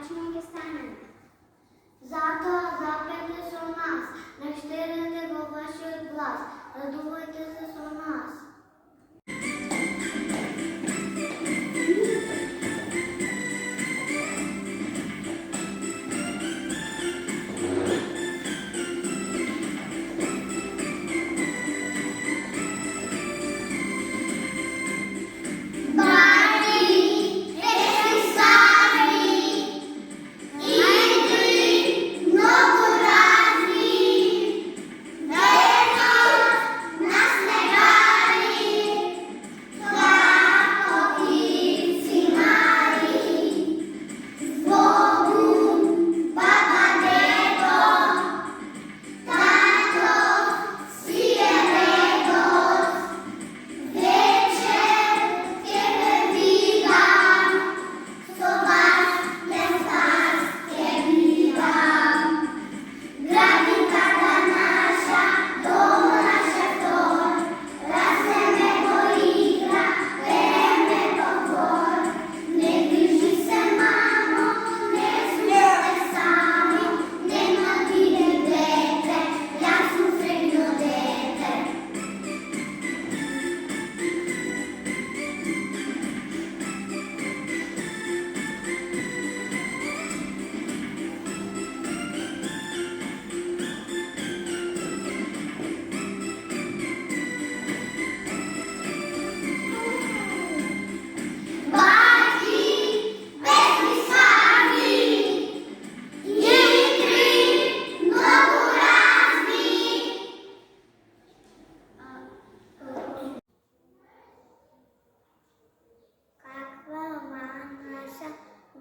смачненьке стане. Зато запрятися у нас, не штирите го вашиот глас, радувайте се со нас.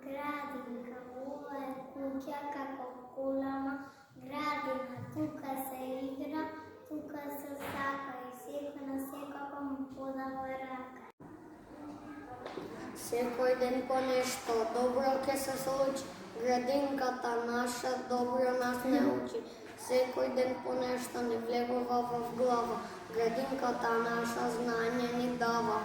Gradinka, ovo je kuća kako kulama, gradina, tuka se igra, tuka se saka i seka na seka pa mu podava raka. Секој ден по нешто добро ќе се случи, градинката наша добро нас не учи. Секој ден по нешто ни влегува в глава, градинката наша знање ни дава.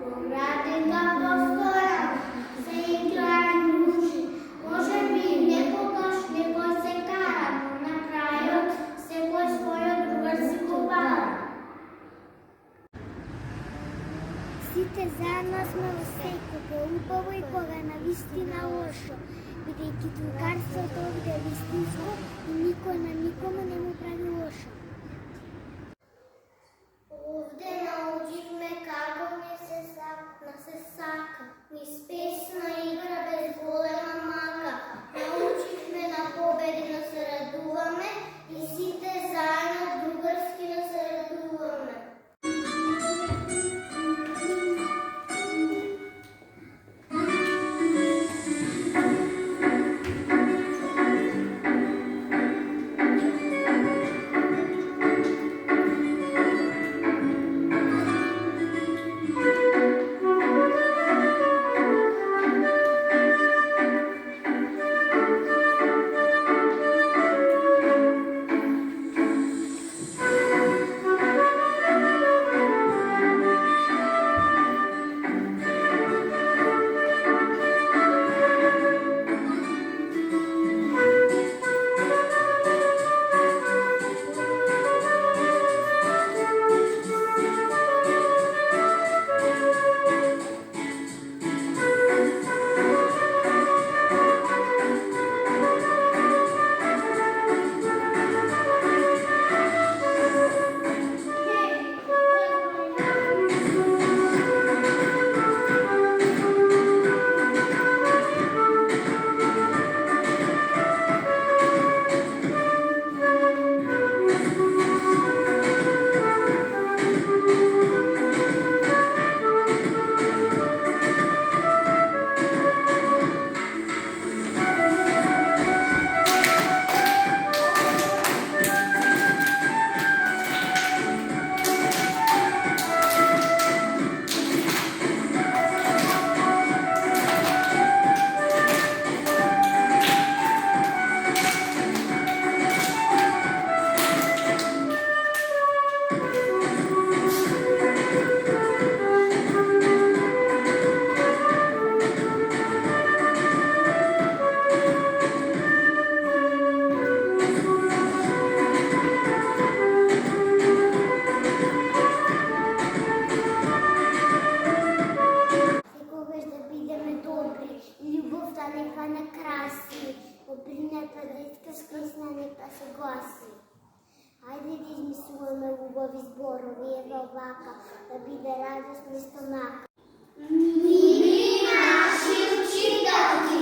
Gradinka postoja, se igra i druži, може би некогаш некој се кара, но на крајот секој својот другар си го бара. Сите заедно сме во секого убаво и кога навистина лошо, бидејќи другарството овде е вистинско и никој на никому не му прави лошо. Овде научивме како не се сака, низ песна игра без голема мака. Научивме на победи да се радуваме и сите заедно другарски да се радуваме. краси, обринята детска с песна нека се гласи. Хайде да измислуваме хубави зборови, ева влака, да биде радост вместо мака. Мили наши учителки,